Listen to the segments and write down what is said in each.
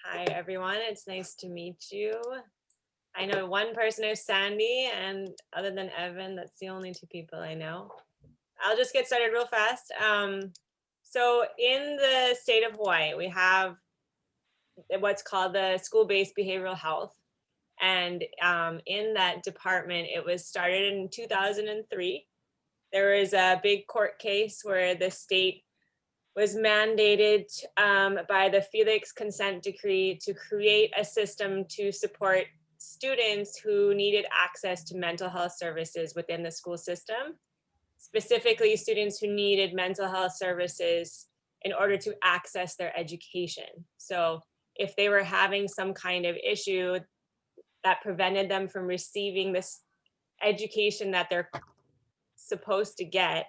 Hi, everyone. It's nice to meet you. I know one person is Sandy, and other than Evan, that's the only two people I know. I'll just get started real fast. So in the state of Hawaii, we have what's called the school-based behavioral health. And in that department, it was started in 2003. There was a big court case where the state was mandated by the Felix Consent Decree to create a system to support students who needed access to mental health services within the school system, specifically students who needed mental health services in order to access their education. So if they were having some kind of issue that prevented them from receiving this education that they're supposed to get,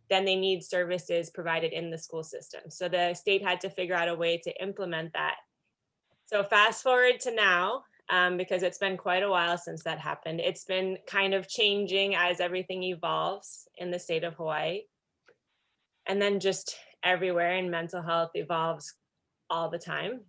then they need services provided in the school system. So the state had to figure out a way to implement that. So fast forward to now, because it's been quite a while since that happened. It's been kind of changing as everything evolves in the state of Hawaii. And then just everywhere in mental health evolves all the time.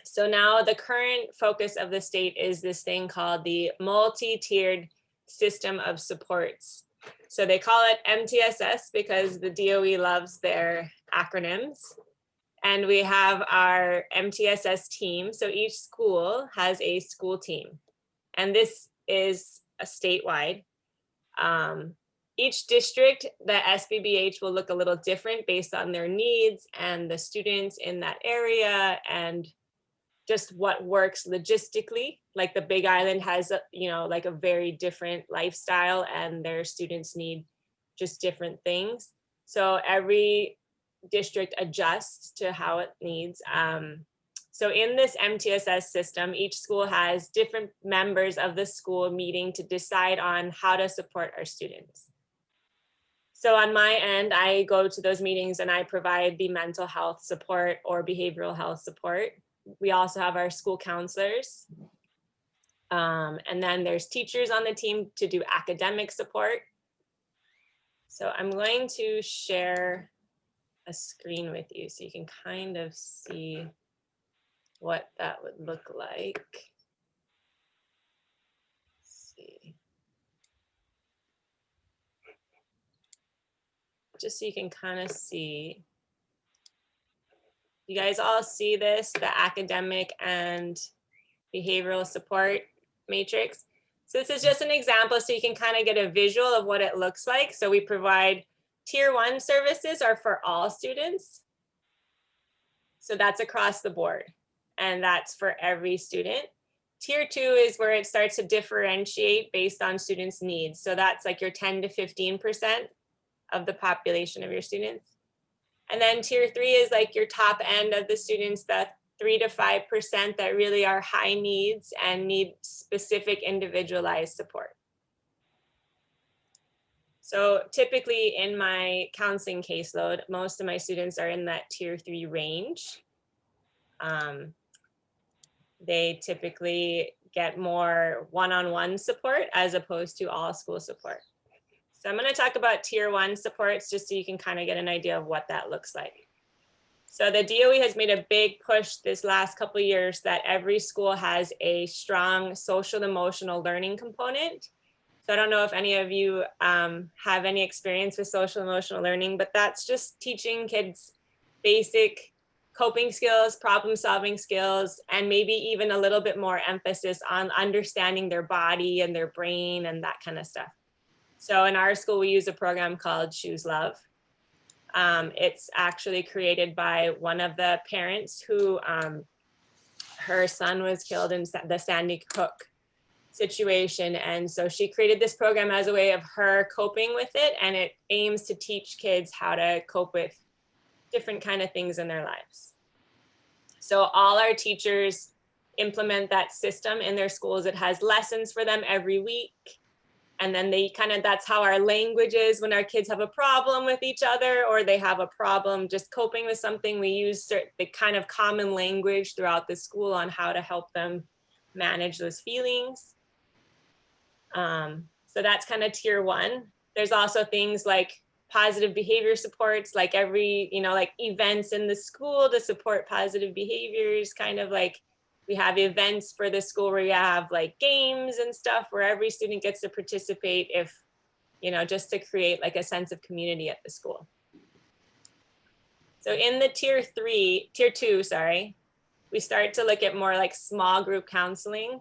So now the current focus of the state is this thing called the multi-tiered system of supports. So they call it MTSS because the DOE loves their acronyms. And we have our MTSS team. So each school has a school team. And this is a statewide. Each district, the SBBH will look a little different based on their needs and the students in that area and just what works logistically. Like the Big Island has, like a very different lifestyle and their students need just different things. So every district adjusts to how it needs. So in this MTSS system, each school has different members of the school meeting to decide on how to support our students. So on my end, I go to those meetings and I provide the mental health support or behavioral health support. We also have our school counselors. And then there's teachers on the team to do academic support. So I'm going to share a screen with you so you can kind of see what that would look like. Let's see. Just so you can kind of see. You guys all see this, the academic and behavioral support matrix. So this is just an example so you can kind of get a visual of what it looks like. So we provide tier 1 services are for all students. So that's across the board and that's for every student. Tier 2 is where it starts to differentiate based on students' needs. So that's like your 10 to 15% of the population of your students. And then tier 3 is like your top end of the students, the 3 to 5% that really are high needs and need specific individualized support. So typically in my counseling caseload, most of my students are in that tier 3 range. They typically get more one-on-one support as opposed to all school support. So I'm going to talk about tier 1 supports just so you can kind of get an idea of what that looks like. So the DOE has made a big push this last couple of years that every school has a strong social emotional learning component. So I don't know if any of you have any experience with social emotional learning, but that's just teaching kids basic coping skills, problem solving skills, and maybe even a little bit more emphasis on understanding their body and their brain and that kind of stuff. So in our school, we use a program called Choose Love. It's actually created by one of the parents who her son was killed in the Sandy Hook situation. And so she created this program as a way of her coping with it. And it aims to teach kids how to cope with different kind of things in their lives. So all our teachers implement that system in their schools. It has lessons for them every week. And then they that's how our language is when our kids have a problem with each other or they have a problem just coping with something. We use the kind of common language throughout the school on how to help them manage those feelings. So that's kind of tier 1. There's also things like positive behavior supports, like every, like events in the school to support positive behaviors, kind of like we have events for the school where you have like games and stuff where every student gets to participate if, just to create like a sense of community at the school. So in the tier 2, sorry, we start to look at more like small group counseling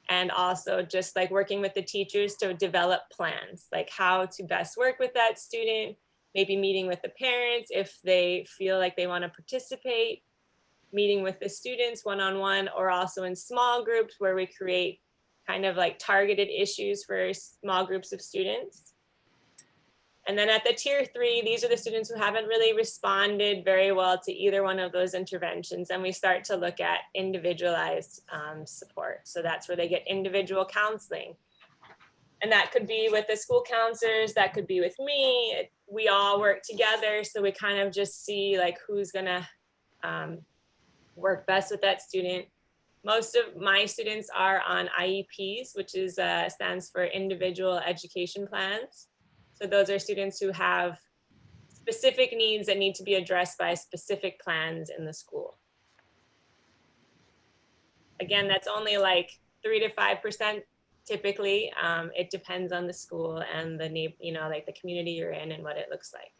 and also just like working with the teachers to develop plans, like how to best work with that student, maybe meeting with the parents if they feel like they want to participate, meeting with the students one-on-one, or also in small groups where we create kind of like targeted issues for small groups of students. And then at the tier 3, these are the students who haven't really responded very well to either one of those interventions. And we start to look at individualized support. So that's where they get individual counseling. And that could be with the school counselors, that could be with me. We all work together. So we kind of just see like who's gonna work best with that student. Most of my students are on IEPs, which is stands for Individual Education Plans. So those are students who have specific needs that need to be addressed by specific plans in the school. Again, that's only like 3 to 5% typically. It depends on the school and the like the community you're in and what it looks like.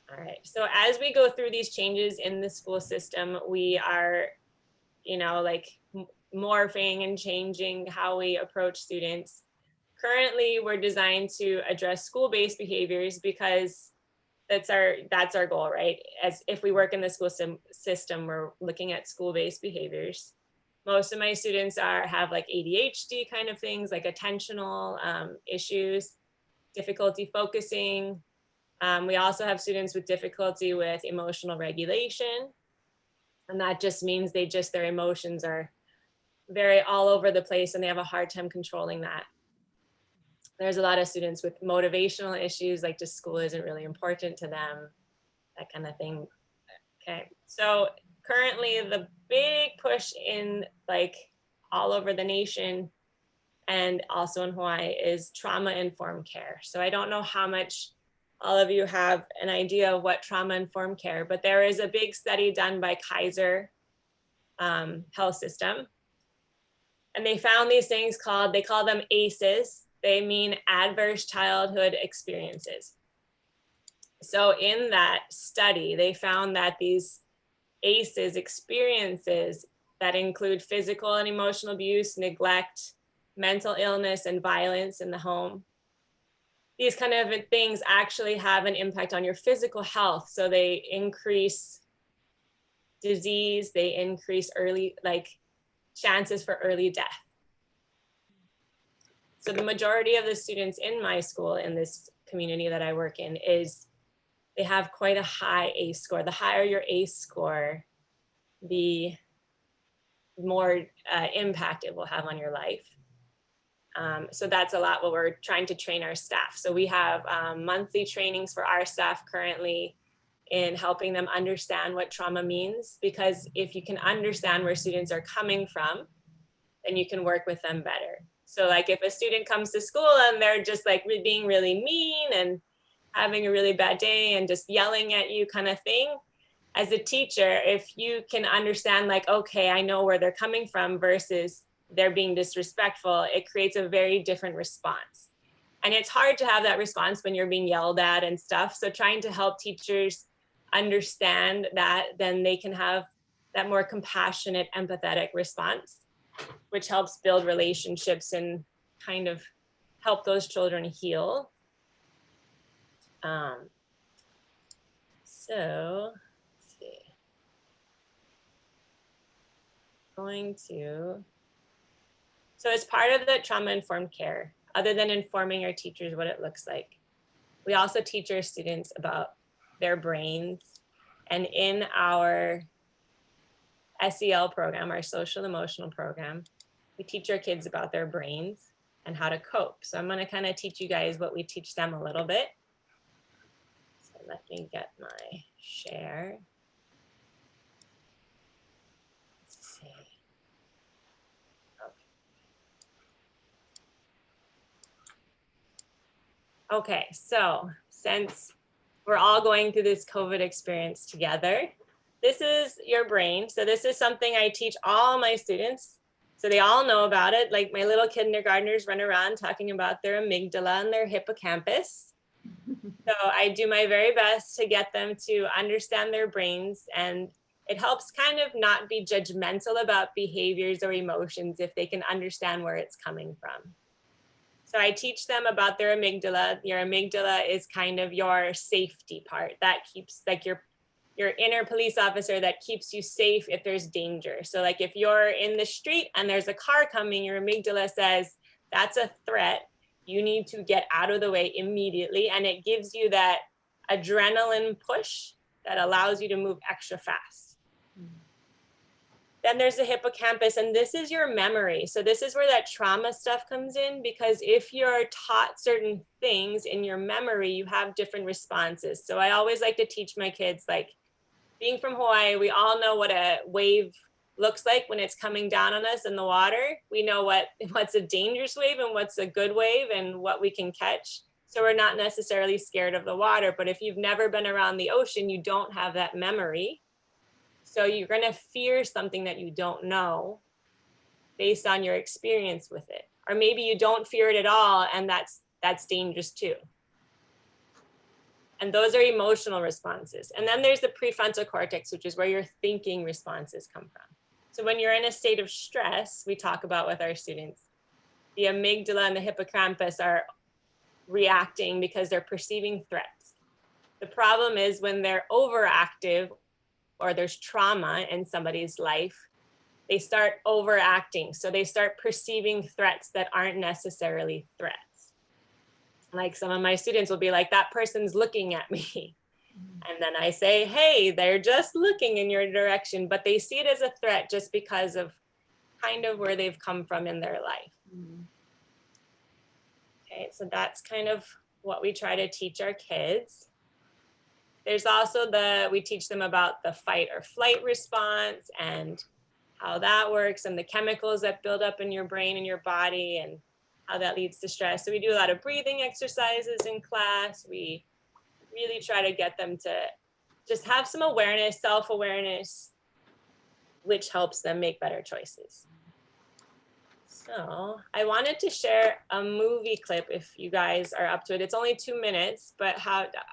All right, so as we go through these changes in the school system, we are, like morphing and changing how we approach students. Currently, we're designed to address school-based behaviors because that's our goal, right? As if we work in the school system, we're looking at school-based behaviors. Most of my students have like ADHD kind of things, like attentional issues, difficulty focusing. We also have students with difficulty with emotional regulation. And that just means their emotions are very all over the place and they have a hard time controlling that. There's a lot of students with motivational issues, like just school isn't really important to them, that kind of thing. Okay, so currently the big push in like all over the nation and also in Hawaii is trauma-informed care. So I don't know how much all of you have an idea of what trauma-informed care, but there is a big study done by Kaiser Health System. And they found these things they call them ACEs. They mean adverse childhood experiences. So in that study, they found that these ACEs experiences that include physical and emotional abuse, neglect, mental illness, and violence in the home, these kind of things actually have an impact on your physical health. So they increase disease, they increase chances for early death. So the majority of the students in my school, in this community that I work in, they have quite a high ACE score. The higher your ACE score, the more impact it will have on your life. So that's a lot what we're trying to train our staff. So we have monthly trainings for our staff currently in helping them understand what trauma means, because if you can understand where students are coming from, then you can work with them better. So like if a student comes to school and they're just like being really mean and having a really bad day and just yelling at you kind of thing, as a teacher, if you can understand like, okay, I know where they're coming from versus they're being disrespectful, it creates a very different response. And it's hard to have that response when you're being yelled at and stuff. So trying to help teachers understand that, then they can have that more compassionate, empathetic response, which helps build relationships and kind of help those children heal. So let's see. So as part of the trauma-informed care, other than informing our teachers what it looks like, we also teach our students about their brains. And in our SEL program, our social emotional program, we teach our kids about their brains and how to cope. So I'm going to kind of teach you guys what we teach them a little bit. So let me get my share. Let's see. Okay. Okay, so since we're all going through this COVID experience together, this is your brain. So this is something I teach all my students. So they all know about it. Like my little kindergartners run around talking about their amygdala and their hippocampus. So I do my very best to get them to understand their brains, and it helps kind of not be judgmental about behaviors or emotions if they can understand where it's coming from. So I teach them about their amygdala. Your amygdala is kind of your safety part that keeps, like, your inner police officer that keeps you safe if there's danger. So like if you're in the street and there's a car coming, your amygdala says that's a threat. You need to get out of the way immediately. And it gives you that adrenaline push that allows you to move extra fast. Then there's the hippocampus, and this is your memory. So this is where that trauma stuff comes in, because if you're taught certain things in your memory, you have different responses. So I always like to teach my kids, like, being from Hawaii, we all know what a wave looks like when it's coming down on us in the water. We know what's a dangerous wave and what's a good wave and what we can catch. So we're not necessarily scared of the water, but if you've never been around the ocean, you don't have that memory. So you're gonna fear something that you don't know based on your experience with it. Or maybe you don't fear it at all, and that's dangerous too. And those are emotional responses. And then there's the prefrontal cortex, which is where your thinking responses come from. So when you're in a state of stress, we talk about with our students, the amygdala and the hippocampus are reacting because they're perceiving threats. The problem is when they're overactive or there's trauma in somebody's life, they start overacting. So they start perceiving threats that aren't necessarily threats. Like some of my students will be like, that person's looking at me. And then I say, hey, they're just looking in your direction, but they see it as a threat just because of kind of where they've come from in their life. Okay, so that's kind of what we try to teach our kids. There's also we teach them about the fight or flight response and how that works and the chemicals that build up in your brain and your body and how that leads to stress. So we do a lot of breathing exercises in class. We really try to get them to just have some awareness, self-awareness, which helps them make better choices. So I wanted to share a movie clip if you guys are up to it. It's only 2 minutes, but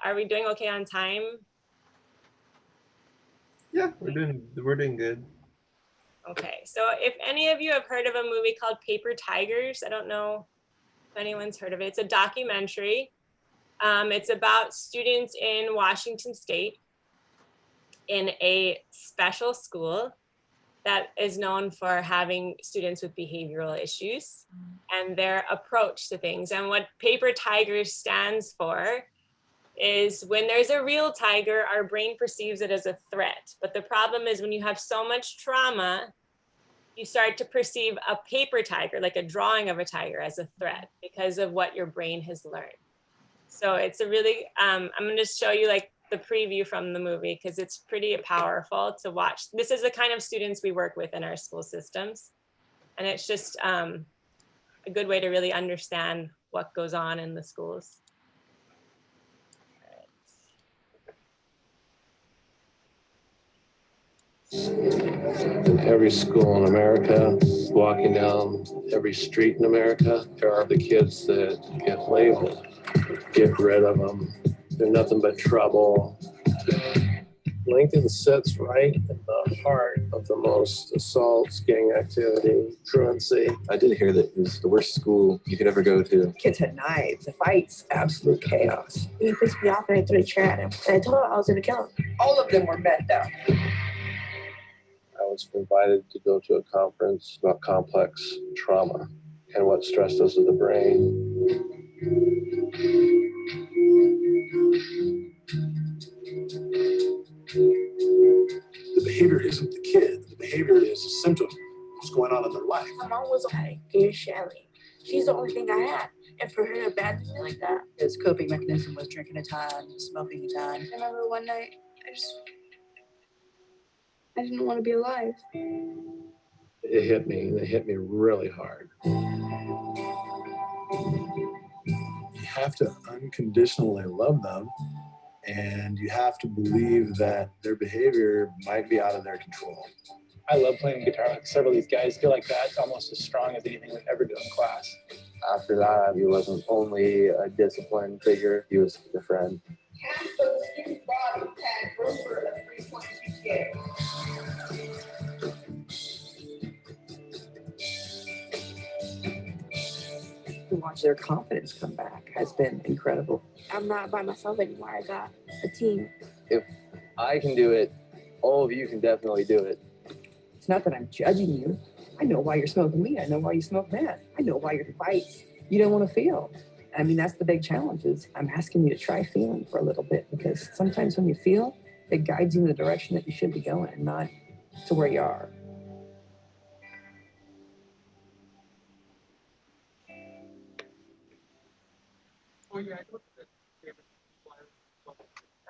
are we doing okay on time? Yeah, we're doing good. Okay, so if any of you have heard of a movie called Paper Tigers, I don't know if anyone's heard of it. It's a documentary. It's about students in Washington State in a special school that is known for having students with behavioral issues and their approach to things. And what Paper Tigers stands for is when there's a real tiger, our brain perceives it as a threat. But the problem is when you have so much trauma, you start to perceive a paper tiger, like a drawing of a tiger, as a threat because of what your brain has learned. So it's a really, I'm gonna show you like the preview from the movie because it's pretty powerful to watch. This is the kind of students we work with in our school systems. And it's just a good way to really understand what goes on in the schools. In every school in America, walking down every street in America, there are the kids that get labeled. Get rid of them. They're nothing but trouble. Lincoln sits right in the heart of the most assaults, gang activity, truancy. I did hear that it was the worst school you could ever go to. Kids had knives, fights, absolute chaos. He pissed me off and I threw a chair at him. And I told him I was going to kill him. All of them were met though. I was invited to go to a conference about complex trauma and what stress does to the brain. The behavior isn't the kid. The behavior is a symptom of what's going on in their life. My mom was like, you're Shelly. She's the only thing I had. And for her to abandon me like that. His coping mechanism was drinking a ton, smoking a ton. I remember one night, I didn't want to be alive. It hit me really hard. He have to unconditionally love them, and you have to believe that their behavior might be out of their control. I love playing guitar with several of these guys. I feel like that's almost as strong as anything we've ever done in class. After that, he wasn't only a disciplined figure, he was a friend. Half those student bodies had over a 3.2 GPA. To watch their confidence come back has been incredible. I'm not by myself anymore. I got a team. If I can do it, all of you can definitely do it. It's not that I'm judging you. I know why you're smoking weed. I know why you smoke meth. I know why you're fights you don't want to feel. I mean, that's the big challenge is I'm asking you to try feeling for a little bit, because sometimes when you feel, it guides you in the direction that you should be going and not to where you are. All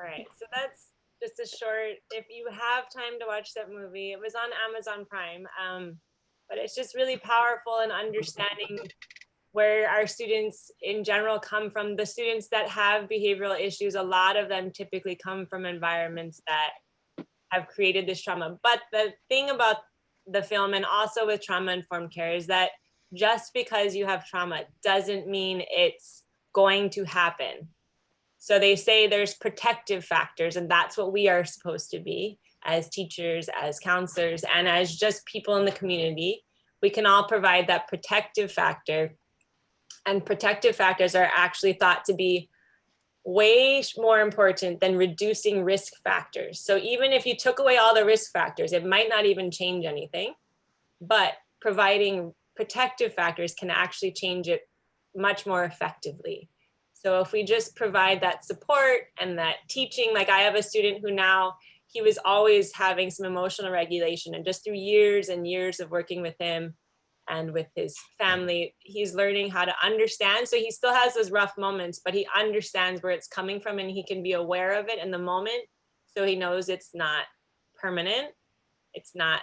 right, so that's just a short, if you have time to watch that movie, it was on Amazon Prime, but it's just really powerful in understanding where our students in general come from. The students that have behavioral issues, a lot of them typically come from environments that have created this trauma. But the thing about the film, and also with trauma-informed care, is that just because you have trauma doesn't mean it's going to happen. So they say there's protective factors, and that's what we are supposed to be as teachers, as counselors, and as just people in the community. We can all provide that protective factor, and protective factors are actually thought to be way more important than reducing risk factors. So even if you took away all the risk factors, it might not even change anything, but providing protective factors can actually change it much more effectively. So if we just provide that support and that teaching, like I have a student who now, he was always having some emotional regulation, and just through years and years of working with him and with his family, he's learning how to understand. So he still has those rough moments, but he understands where it's coming from, and he can be aware of it in the moment. So he knows it's not permanent. It's not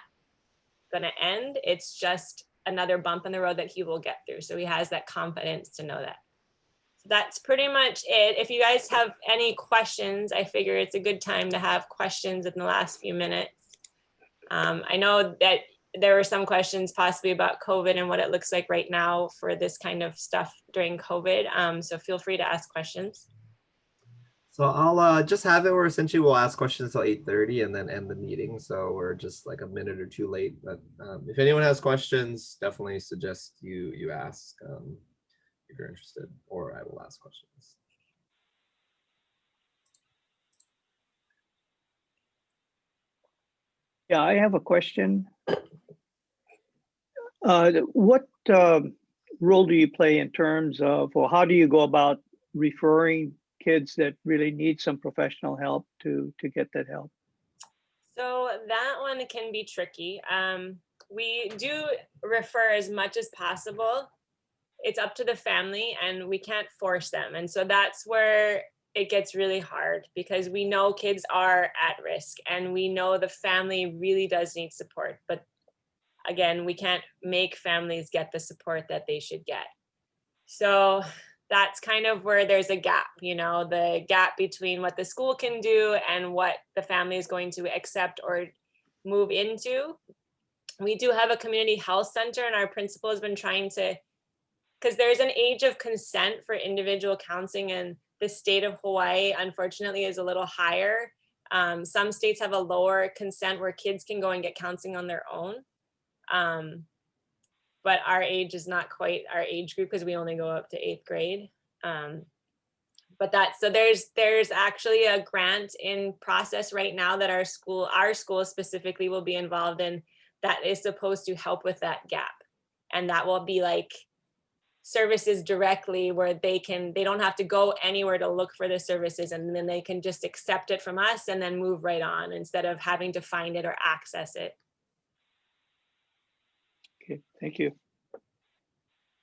gonna end. It's just another bump in the road that he will get through. So he has that confidence to know that. So that's pretty much it. If you guys have any questions, I figure it's a good time to have questions in the last few minutes. I know that there were some questions possibly about COVID and what it looks like right now for this kind of stuff during COVID. So feel free to ask questions. So I'll just have it where essentially we'll ask questions till 8:30 and then end the meeting. So we're just like a minute or two late. But if anyone has questions, definitely suggest you ask if you're interested, or I will ask questions. Yeah, I have a question. What role do you play in terms of, or how do you go about referring kids that really need some professional help to get that help? So that one can be tricky. We do refer as much as possible. It's up to the family, and we can't force them. And so that's where it gets really hard, because we know kids are at risk, and we know the family really does need support. But again, we can't make families get the support that they should get. So that's kind of where there's a gap, you know, the gap between what the school can do and what the family is going to accept or move into. We do have a community health center, and our principal has been trying to, because there's an age of consent for individual counseling, and the state of Hawaii, unfortunately, is a little higher. Some states have a lower consent where kids can go and get counseling on their own. But our age is not quite our age group, because we only go up to 8th grade. But so there's actually a grant in process right now that our school specifically will be involved in, that is supposed to help with that gap. And that will be like services directly where they don't have to go anywhere to look for the services, and then they can just accept it from us and then move right on, instead of having to find it or access it. Okay, thank you.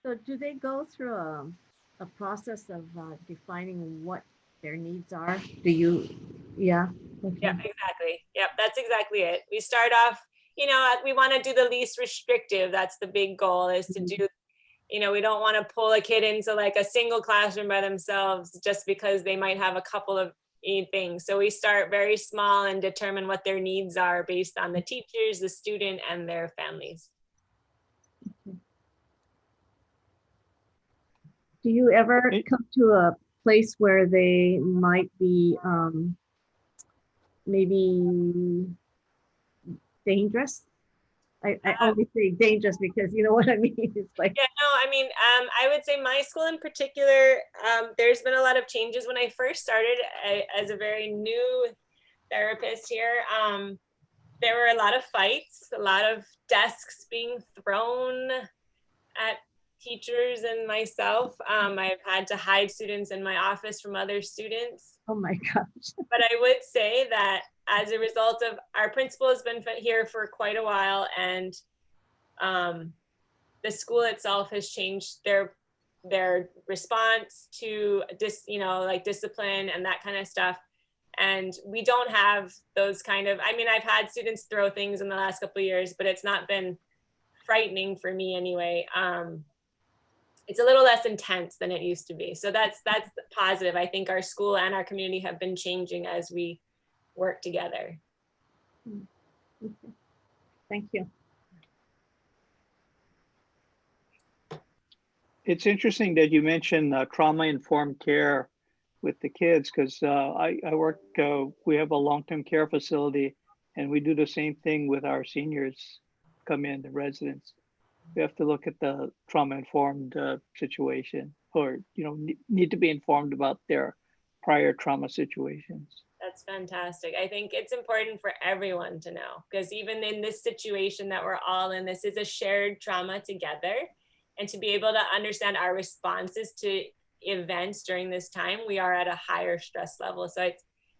So do they go through a process of defining what their needs are? Do you, yeah? Okay. Yeah, exactly. Yep, that's exactly it. We start off, you know, we want to do the least restrictive. That's the big goal, is to do you know, we don't want to pull a kid into like a single classroom by themselves just because they might have a couple of things. So we start very small and determine what their needs are based on the teachers, the student, and their families. Do you ever come to a place where they might be maybe dangerous? I only say dangerous because you know what I mean. It's like, yeah, no, I mean, I would say my school in particular, there's been a lot of changes. When I first started as a very new therapist here, there were a lot of fights, a lot of desks being thrown at teachers and myself. I've had to hide students in my office from other students. oh my gosh. But I would say that as a result of, our principal has been here for quite a while, and the school itself has changed their response to like discipline and that kind of stuff. And we don't have those kind of, I mean, I've had students throw things in the last couple of years, but it's not been frightening for me anyway. It's a little less intense than it used to be. So that's positive. I think our school and our community have been changing as we work together. Okay. Thank you. It's interesting that you mentioned trauma-informed care with the kids, because I work, we have a long-term care facility, and we do the same thing with our seniors come in, the residents. We have to look at the trauma-informed situation, or need to be informed about their prior trauma situations. That's fantastic. I think it's important for everyone to know, because even in this situation that we're all in, this is a shared trauma together. And to be able to understand our responses to events during this time, we are at a higher stress level. So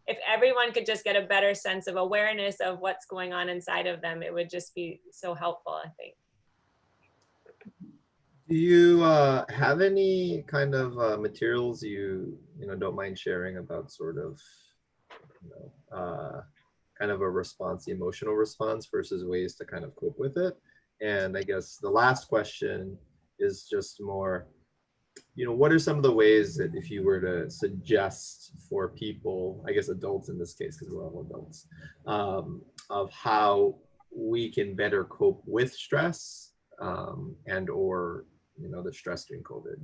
if everyone could just get a better sense of awareness of what's going on inside of them, it would just be so helpful, I think. Do you have any kind of materials you don't mind sharing about sort of kind of a response, the emotional response versus ways to kind of cope with it? And I guess the last question is just more, what are some of the ways that if you were to suggest for people, I guess adults in this case, because we're all adults, of how we can better cope with stress and or the stress during COVID?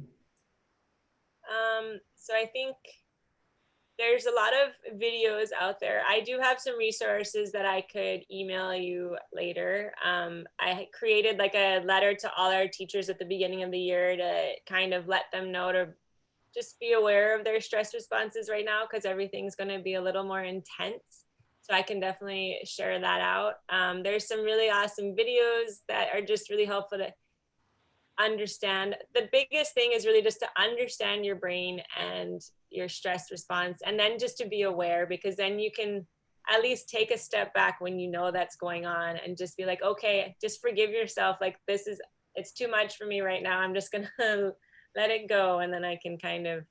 So I think there's a lot of videos out there. I do have some resources that I could email you later. I created like a letter to all our teachers at the beginning of the year to kind of let them know to just be aware of their stress responses right now, because everything's going to be a little more intense. So I can definitely share that out. There's some really awesome videos that are just really helpful to understand. The biggest thing is really just to understand your brain and your stress response, and then just to be aware, because then you can at least take a step back when you know that's going on and just be like, okay, just forgive yourself. Like, it's too much for me right now. I'm just gonna let it go, and then I can kind of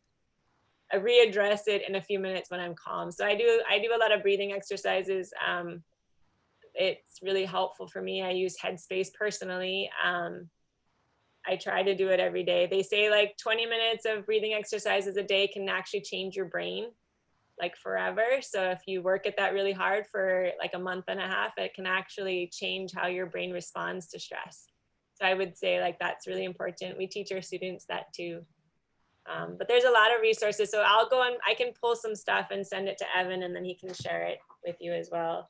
readdress it in a few minutes when I'm calm. So I do a lot of breathing exercises. It's really helpful for me. I use Headspace personally. I try to do it every day. They say like 20 minutes of breathing exercises a day can actually change your brain like forever. So if you work at that really hard for like a month and a half, it can actually change how your brain responds to stress. So I would say like that's really important. We teach our students that too. But there's a lot of resources. So I'll go and I can pull some stuff and send it to Evan, and then he can share it with you as well.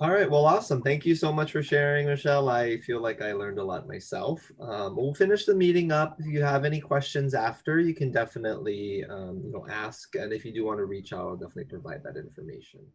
All right, well, awesome. Thank you so much for sharing, Michelle. I feel like I learned a lot myself. We'll finish the meeting up. If you have any questions after, you can definitely ask. And if you do want to reach out, I'll definitely provide that information.